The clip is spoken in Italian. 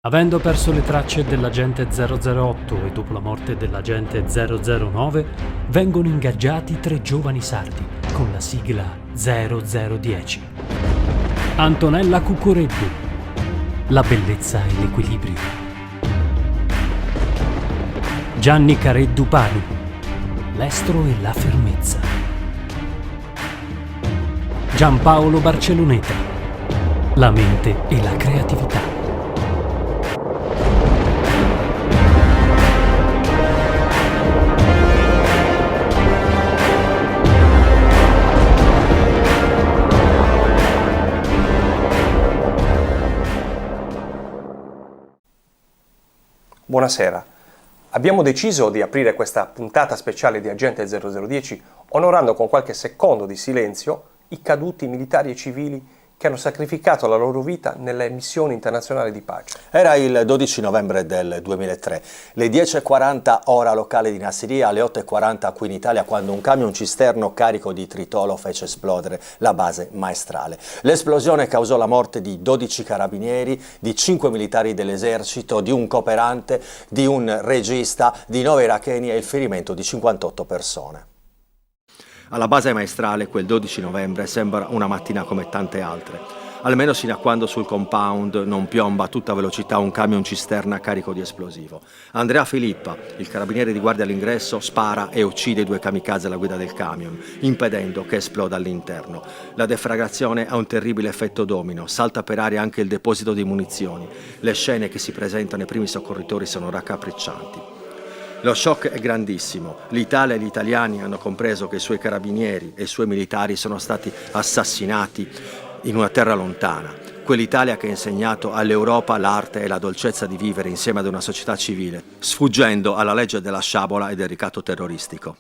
Avendo perso le tracce dell'agente 008 e dopo la morte dell'agente 009, vengono ingaggiati 3 giovani sardi con la sigla 0010. Antonella Cuccureddu, la bellezza e l'equilibrio. Gianni Careddu Panu, l'estro e la fermezza. Giampaolo Barceloneta, la mente e la creatività. Buonasera. Abbiamo deciso di aprire questa puntata speciale di Agente 0010 onorando con qualche secondo di silenzio i caduti militari e civili che hanno sacrificato la loro vita nelle missioni internazionali di pace. Era il 12 novembre del 2003, le 10:40 ora locale di Nassiriya, alle 8:40 qui in Italia, quando un camion cisterno carico di tritolo fece esplodere la base maestrale. L'esplosione causò la morte di 12 carabinieri, di 5 militari dell'esercito, di un cooperante, di un regista, di 9 iracheni e il ferimento di 58 persone. Alla base maestrale quel 12 novembre sembra una mattina come tante altre, almeno sino a quando sul compound non piomba a tutta velocità un camion cisterna carico di esplosivo. Andrea Filippa, il carabiniere di guardia all'ingresso, spara e uccide i 2 kamikaze alla guida del camion, impedendo che esploda all'interno. La deflagrazione ha un terribile effetto domino, salta per aria anche il deposito di munizioni. Le scene che si presentano ai primi soccorritori sono raccapriccianti. Lo shock è grandissimo. L'Italia e gli italiani hanno compreso che i suoi carabinieri e i suoi militari sono stati assassinati in una terra lontana. Quell'Italia che ha insegnato all'Europa l'arte e la dolcezza di vivere insieme ad una società civile, sfuggendo alla legge della sciabola e del ricatto terroristico.